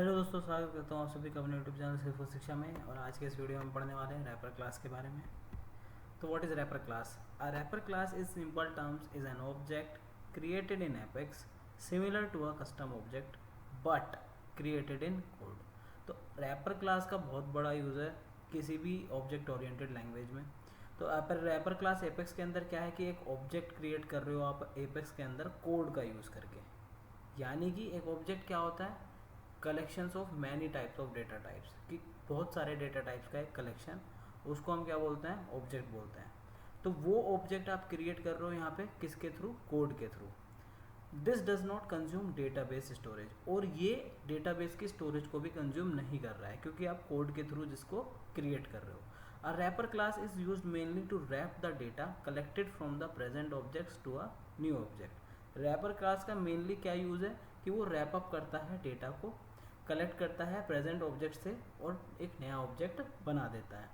Hello दोस्तों, स्वागत करता हूँ आप सभी का अपने यूट्यूब चैनल सिर्फ शिक्षा में। और आज के इस वीडियो में हम पढ़ने वाले हैं रैपर क्लास के बारे में। तो what is wrapper class? A wrapper class is simple terms is an object created in Apex similar to a custom object but created in code. तो रैपर क्लास का बहुत बड़ा यूज़ है किसी भी ऑब्जेक्ट ओरिएंटेड लैंग्वेज में। तो wrapper class apex के अंदर क्या है कि एक ऑब्जेक्ट क्रिएट कर रहे हो आप एपेक्स के अंदर कोड का यूज़ करके। यानी कि एक ऑब्जेक्ट क्या होता है? Collections of many types of data types, कि बहुत सारे डेटा टाइप्स का एक कलेक्शन, उसको हम क्या बोलते हैं? ऑब्जेक्ट बोलते हैं। तो वो ऑब्जेक्ट आप क्रिएट कर रहे हो यहाँ पे किसके थ्रू? कोड के through. This does not consume database storage, और ये डेटाबेस की स्टोरेज को भी कंज्यूम नहीं कर रहा है क्योंकि आप कोड के थ्रू जिसको क्रिएट कर रहे हो। A wrapper class is used mainly to wrap the data collected from the present objects to a new object. Wrapper class का मेनली क्या यूज़ है कि वो रैप अप करता है डेटा को, कलेक्ट करता है प्रेजेंट ऑब्जेक्ट से और एक नया ऑब्जेक्ट बना देता है।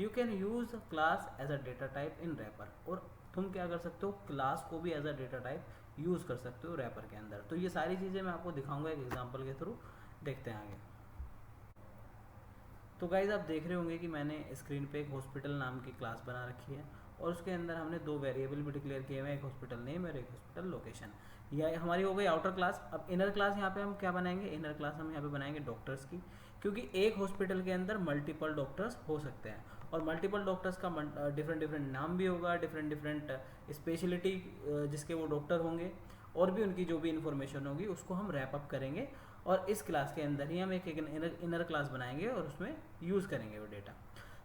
You can use class as a data type in wrapper, और तुम क्या कर सकते हो? क्लास को भी as a data type use कर सकते हो रैपर के अंदर। तो ये सारी चीज़ें मैं आपको दिखाऊंगा एक एग्जांपल के थ्रू। देखते हैं आगे। तो गाइज आप देख रहे होंगे कि मैंने स्क्रीन पे एक हॉस्पिटल नाम की क्लास बना रखी है और उसके अंदर हमने दो वेरिएबल भी डिक्लेयर किए हुए हैं, एक हॉस्पिटल नेम और एक हॉस्पिटल लोकेशन। यह हमारी हो गई आउटर क्लास। अब इनर क्लास यहाँ पे हम क्या बनाएंगे? इनर क्लास हम यहाँ पे बनाएंगे डॉक्टर्स की, क्योंकि एक हॉस्पिटल के अंदर मल्टीपल डॉक्टर्स हो सकते हैं और मल्टीपल डॉक्टर्स का डिफरेंट डिफरेंट नाम भी होगा, डिफरेंट डिफरेंट स्पेशलिटी जिसके वो डॉक्टर होंगे, और भी उनकी जो भी इन्फॉर्मेशन होगी उसको हम रैप अप करेंगे। और इस क्लास के अंदर ही हम एक इनर क्लास बनाएंगे और उसमें यूज़ करेंगे वो डेटा।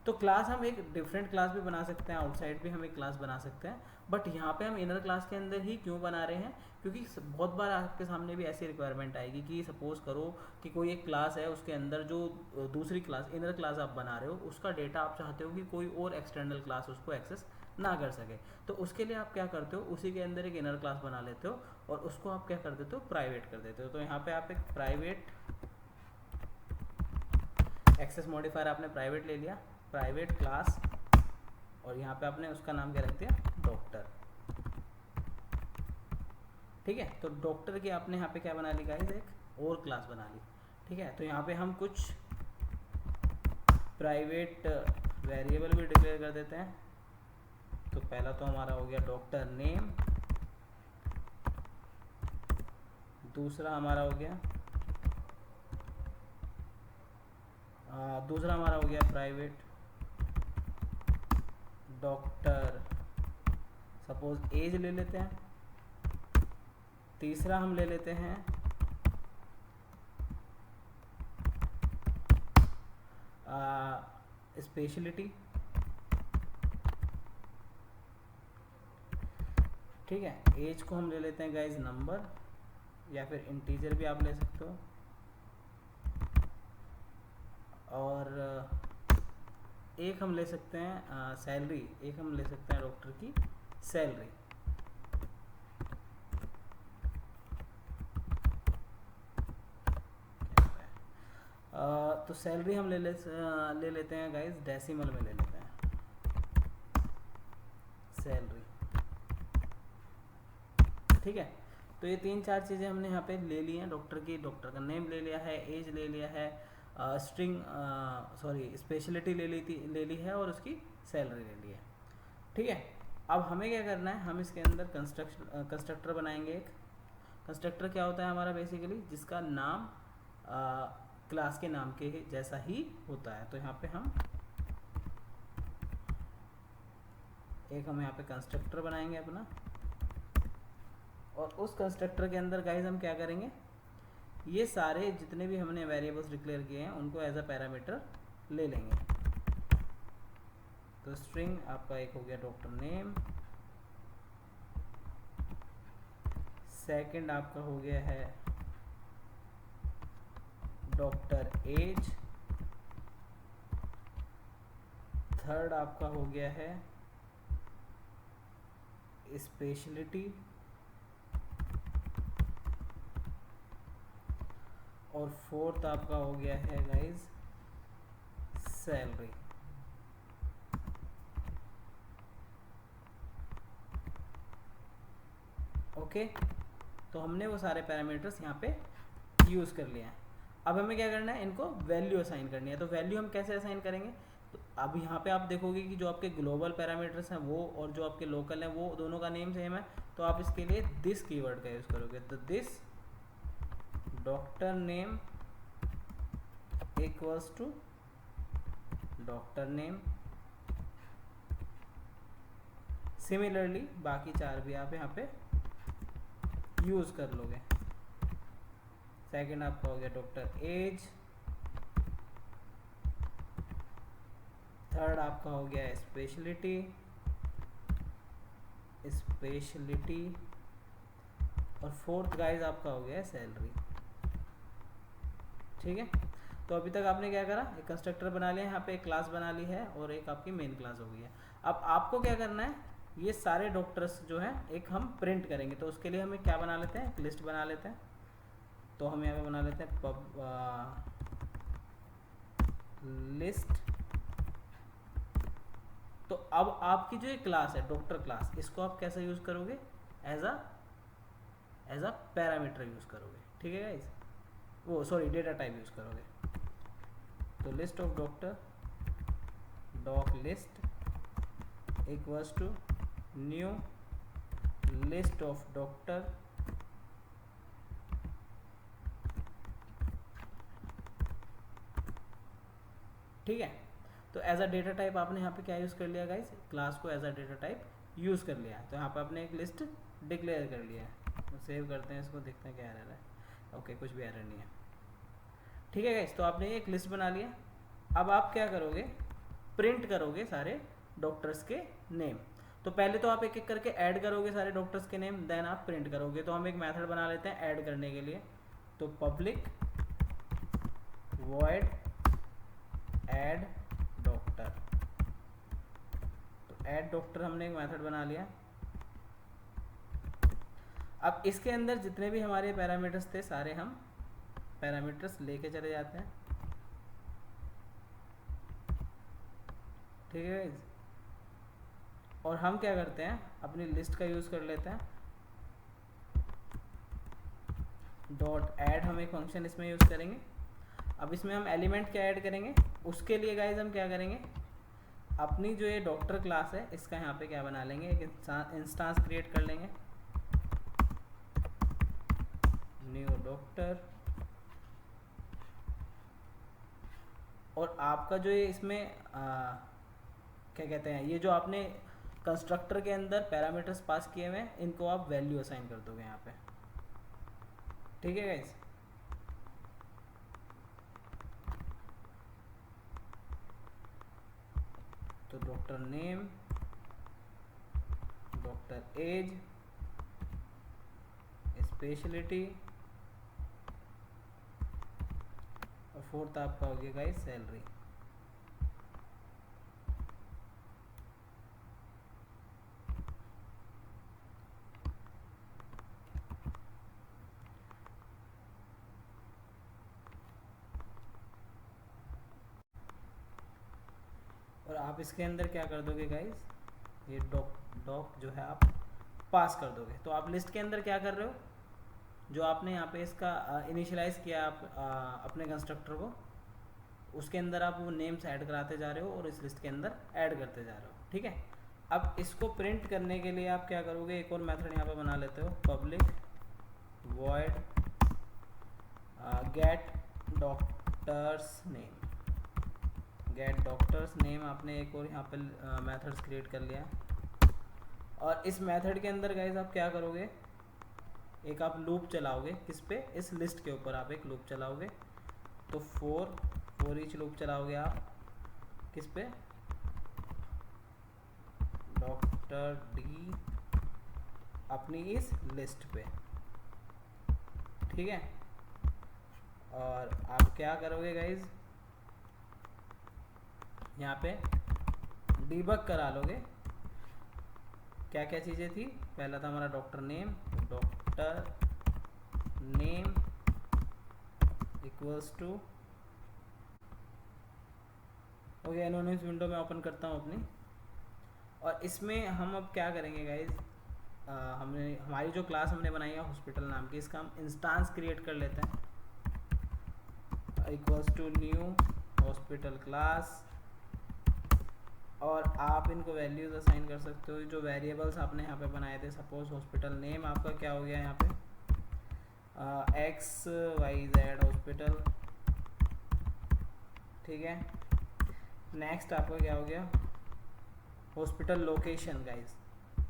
तो क्लास हम एक डिफरेंट क्लास भी बना सकते हैं, आउटसाइड भी हम एक क्लास बना सकते हैं, बट यहाँ पे हम इनर क्लास के अंदर ही क्यों बना रहे हैं? क्योंकि बहुत बार आपके सामने भी ऐसी रिक्वायरमेंट आएगी कि सपोज करो कि कोई एक क्लास है, उसके अंदर जो दूसरी क्लास इनर क्लास आप बना रहे हो उसका डेटा आप चाहते हो कि कोई और एक्सटर्नल क्लास उसको एक्सेस ना कर सके। तो उसके लिए आप क्या करते हो? उसी के अंदर एक इनर क्लास बना लेते हो और उसको आप क्या कर देते हो? प्राइवेट कर देते हो। तो यहाँ पे आप एक प्राइवेट एक्सेस मॉडिफायर आपने प्राइवेट ले लिया, प्राइवेट क्लास, और यहाँ पे आपने उसका नाम क्या रख दिया? डॉक्टर। ठीक है, तो डॉक्टर की आपने यहाँ पे क्या बना ली गाइस? एक और क्लास बना ली। ठीक है, तो यहाँ पे हम कुछ प्राइवेट वेरिएबल भी डिक्लेयर कर देते हैं। तो पहला तो हमारा हो गया डॉक्टर नेम, दूसरा हमारा हो गया प्राइवेट डॉक्टर, सपोज एज ले लेते हैं। तीसरा हम ले लेते हैं स्पेशलिटी। ठीक है, एज को हम ले लेते हैं गाइज नंबर, या फिर इंटीजर भी आप ले सकते हो। और एक हम ले सकते हैं सैलरी, एक हम ले सकते हैं डॉक्टर की सैलरी। तो सैलरी हम ले लेते हैं गाइज डेसिमल में ले लेते हैं सैलरी। ठीक है, तो ये तीन चार चीज़ें हमने यहाँ पे ले ली हैं। डॉक्टर की, डॉक्टर का नेम ले लिया है, एज ले लिया है, स्पेशलिटी ले ली है, और उसकी सैलरी ले ली है। ठीक है, अब हमें क्या करना है? हम इसके अंदर कंस्ट्रक्टर बनाएंगे एक। कंस्ट्रक्टर क्या होता है हमारा? बेसिकली जिसका नाम क्लास के नाम के जैसा ही होता है। तो यहाँ पे हम यहाँ पे कंस्ट्रक्टर बनाएंगे अपना, और उस कंस्ट्रक्टर के अंदर गाइज हम क्या करेंगे? ये सारे जितने भी हमने वेरिएबल्स डिक्लेयर किए हैं उनको एज अ पैरामीटर ले लेंगे। तो स्ट्रिंग आपका एक हो गया डॉक्टर नेम, सेकंड आपका हो गया है डॉक्टर एज, थर्ड आपका हो गया है स्पेशलिटी, और फोर्थ आपका हो गया है गाइज सैलरी। ओके, तो हमने वो सारे पैरामीटर्स यहाँ पे यूज़ कर लिए हैं। अब हमें क्या करना है, इनको वैल्यू असाइन करनी है। तो वैल्यू हम कैसे असाइन करेंगे, तो अब यहाँ पे आप देखोगे कि जो आपके ग्लोबल पैरामीटर्स हैं वो और जो आपके लोकल हैं वो दोनों का नेम सेम है, तो आप इसके लिए दिस कीवर्ड का यूज़ करोगे। तो this doctor name equals to doctor name. Similarly बाकी चार भी आप यहाँ पे यूज़ कर लोगे। सेकंड आपका हो गया डॉक्टर एज, थर्ड आपका हो गया स्पेशलिटी, और फोर्थ गाइज आपका हो गया सैलरी। ठीक है, तो अभी तक आपने क्या करा, एक कंस्ट्रक्टर बना लिया, यहाँ पे एक क्लास बना ली है और एक आपकी मेन क्लास हो गई है। अब आपको क्या करना है, ये सारे डॉक्टर्स जो हैं एक हम प्रिंट करेंगे। तो उसके लिए हमें क्या बना लेते हैं, एक लिस्ट बना लेते हैं। तो हम यहाँ पे बना लेते हैं लिस्ट। तो अब आपकी जो ये क्लास है डॉक्टर क्लास, इसको आप कैसे यूज़ करोगे, एज अ पैरामीटर यूज़ करोगे। ठीक है गाइस, वो सॉरी डेटा टाइप यूज़ करोगे। तो list of doctor doc list equals to new list of doctor ठीक है। तो एज अ डेटा टाइप आपने यहाँ पे क्या यूज़ कर लिया गाइस, क्लास को as a data type use कर लिया है। तो यहाँ पे आपने एक लिस्ट डिक्लेयर कर लिया है। तो सेव करते हैं इसको, देखते हैं क्या एरर है। ओके, कुछ भी एरर नहीं है। ठीक है गाइस, तो आपने एक लिस्ट बना लिया। अब आप क्या करोगे, प्रिंट करोगे सारे डॉक्टर्स के नेम। तो पहले तो आप एक एक करके ऐड करोगे सारे डॉक्टर्स के नेम, देन आप प्रिंट करोगे। तो हम एक मेथड बना लेते हैं ऐड करने के लिए। तो पब्लिक वॉइड ऐड डॉक्टर। तो ऐड डॉक्टर हमने एक मेथड बना लिया। अब इसके अंदर जितने भी हमारे पैरामीटर्स थे सारे हम पैरामीटर्स लेके चले जाते हैं। ठीक है, और हम क्या करते हैं, अपनी लिस्ट का यूज़ कर लेते हैं। डॉट ऐड हम एक फंक्शन इसमें यूज़ करेंगे। अब इसमें हम एलिमेंट क्या ऐड करेंगे, उसके लिए गाइज हम क्या करेंगे, अपनी जो ये डॉक्टर क्लास है इसका यहाँ पे क्या बना लेंगे, एक इंस्टांस क्रिएट कर लेंगे, न्यू डॉक्टर। और आपका जो ये इसमें क्या कहते हैं, ये जो आपने कंस्ट्रक्टर के अंदर पैरामीटर्स पास किए हुए हैं, इनको आप वैल्यू असाइन कर दोगे यहाँ पे। ठीक है गाइज, तो doctor name, doctor age, speciality, और फोर्थ आपका हो गया गाइस सैलरी। और आप इसके अंदर क्या कर दोगे गाइस, ये डॉक जो है आप पास कर दोगे। तो आप लिस्ट के अंदर क्या कर रहे हो, जो आपने यहाँ पे इसका इनिशियलाइज किया आप अपने कंस्ट्रक्टर को, उसके अंदर आप वो नेम्स ऐड कराते जा रहे हो और इस लिस्ट के अंदर ऐड करते जा रहे हो। ठीक है, अब इसको प्रिंट करने के लिए आप क्या करोगे, एक और मेथड यहाँ पे बना लेते हो, public void get doctors name. Get doctors name आपने एक और यहाँ पे मेथड्स क्रिएट कर लिया। और इस मेथड के अंदर गाइस आप क्या करोगे, एक आप लूप चलाओगे, किस पे, इस लिस्ट के ऊपर आप एक लूप चलाओगे। तो फॉर ईच लूप चलाओगे आप किस पे, डॉक्टर डी अपनी इस लिस्ट पे। ठीक है, और आप क्या करोगे गाइज, यहाँ पे डीबग करा लोगे क्या क्या चीज़ें थी। पहला था हमारा doctor name, doctor name equals to, okay anonymous window में ओपन करता हूँ अपनी। और इसमें हम अब क्या करेंगे गाइज, हमने हमारी जो क्लास हमने बनाई है हॉस्पिटल नाम की, इसका हम इंस्टांस क्रिएट कर लेते हैं। Equals to new hospital class, और आप इनको वैल्यूज असाइन कर सकते हो जो वेरिएबल्स आपने यहाँ पे बनाए थे। सपोज हॉस्पिटल नेम आपका क्या हो गया यहाँ पे XYZ हॉस्पिटल, ठीक है। नेक्स्ट आपका क्या हो गया हॉस्पिटल लोकेशन गाइस,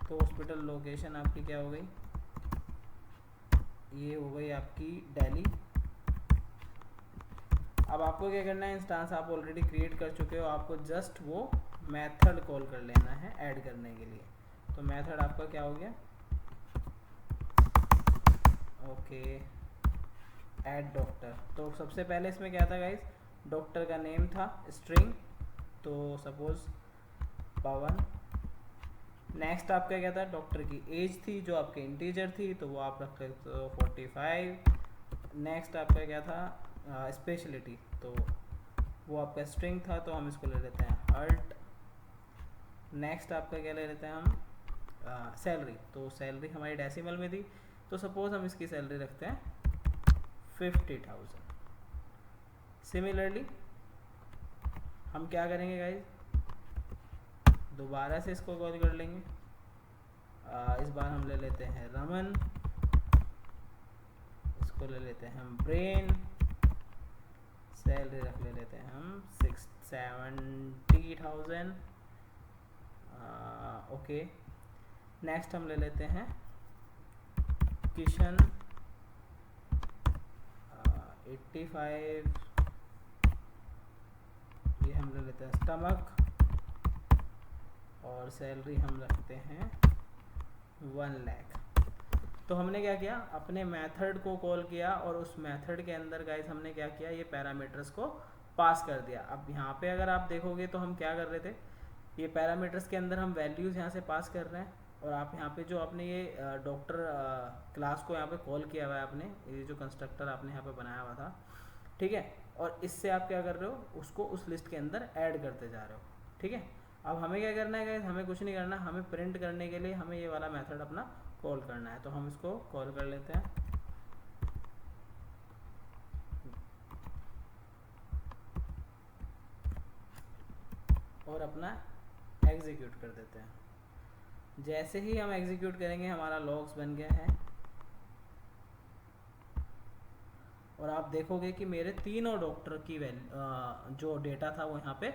तो हॉस्पिटल लोकेशन आपकी क्या हो गई, ये हो गई आपकी दिल्ली। अब आपको क्या करना है, इंस्टेंस आप ऑलरेडी क्रिएट कर चुके हो, आपको जस्ट वो मेथड कॉल कर लेना है ऐड करने के लिए। तो मेथड आपका क्या हो गया, ओके ऐड डॉक्टर। तो सबसे पहले इसमें क्या था गाइस, डॉक्टर का नेम था स्ट्रिंग, तो सपोज पवन। नेक्स्ट आपका क्या था, डॉक्टर की एज थी जो आपके इंटीजर थी, तो वो आप रख सकते हो 45। नेक्स्ट आपका क्या था स्पेशलिटी, तो वो आपका स्ट्रिंग था, तो हम इसको ले लेते हैं हर्ट। नेक्स्ट आपका क्या ले लेते हैं हम सैलरी, तो सैलरी हमारी डेसिमल में थी, तो सपोज हम इसकी सैलरी रखते हैं 50,000। सिमिलरली हम क्या करेंगे गाइज, दोबारा से इसको कॉल कर लेंगे। इस बार हम ले लेते हैं रमन, इसको ले लेते हैं हम ब्रेन, सैलरी रख लेते हैं हम 70,000। ओके। नेक्स्ट हम ले लेते हैं किशन 85, ये हम ले लेते हैं स्टमक, और सैलरी हम रखते हैं 1 लाख। तो हमने क्या किया, अपने मेथड को कॉल किया और उस मेथड के अंदर गाइस हमने क्या किया, ये पैरामीटर्स को पास कर दिया। अब यहाँ पे अगर आप देखोगे तो हम क्या कर रहे थे, ये पैरामीटर्स के अंदर हम वैल्यूज़ यहाँ से पास कर रहे हैं, और आप यहाँ पे जो आपने ये डॉक्टर क्लास को यहाँ पे कॉल किया हुआ है आपने, ये जो कंस्ट्रक्टर आपने यहाँ पे बनाया हुआ था, ठीक है। और इससे आप क्या कर रहे हो, उसको उस लिस्ट के अंदर ऐड करते जा रहे हो, ठीक है। अब हमें क्या करना है गाइस, हमें कुछ नहीं करना, हमें प्रिंट करने के लिए हमें ये वाला मेथड अपना कॉल करना है। तो हम इसको कॉल कर लेते हैं, और अपना एग्जीक्यूट कर देते हैं। जैसे ही हम एग्जीक्यूट करेंगे हमारा लॉग्स बन गया है, और आप देखोगे कि मेरे तीनों डॉक्टर की जो डेटा था वो यहाँ पे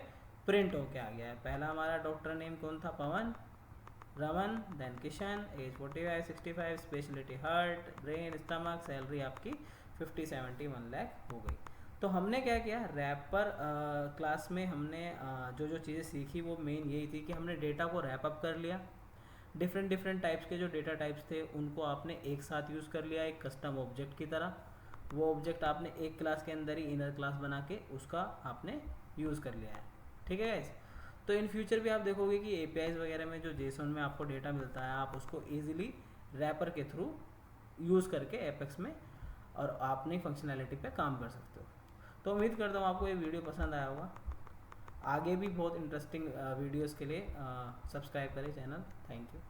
प्रिंट होके आ गया है। पहला हमारा डॉक्टर नेम कौन था, Pavan, Raman, then Kishan, age 45, 65, speciality heart, brain, stomach, salary आपकी 50, 70, 1 लाख हो गई। तो हमने क्या किया, रैपर क्लास में हमने जो जो चीज़ें सीखी वो मेन यही थी कि हमने डेटा को रैप अप कर लिया। डिफरेंट टाइप्स के जो डेटा टाइप्स थे उनको आपने एक साथ यूज़ कर लिया एक कस्टम ऑब्जेक्ट की तरह। वो ऑब्जेक्ट आपने एक क्लास के अंदर ही इनर क्लास बना के उसका आपने यूज़ कर लिया है, ठीक है गाइस। तो इन फ्यूचर भी आप देखोगे कि एपीआईज वगैरह में जो जेसन में आपको डेटा मिलता है आप उसको ईजिली रैपर के थ्रू यूज़ करके एपेक्स में और अपनी फंक्शनैलिटी पे काम कर सकते हो। तो उम्मीद करता हूँ आपको ये वीडियो पसंद आया होगा। आगे भी बहुत इंटरेस्टिंग वीडियोस के लिए सब्सक्राइब करें चैनल। Thank you.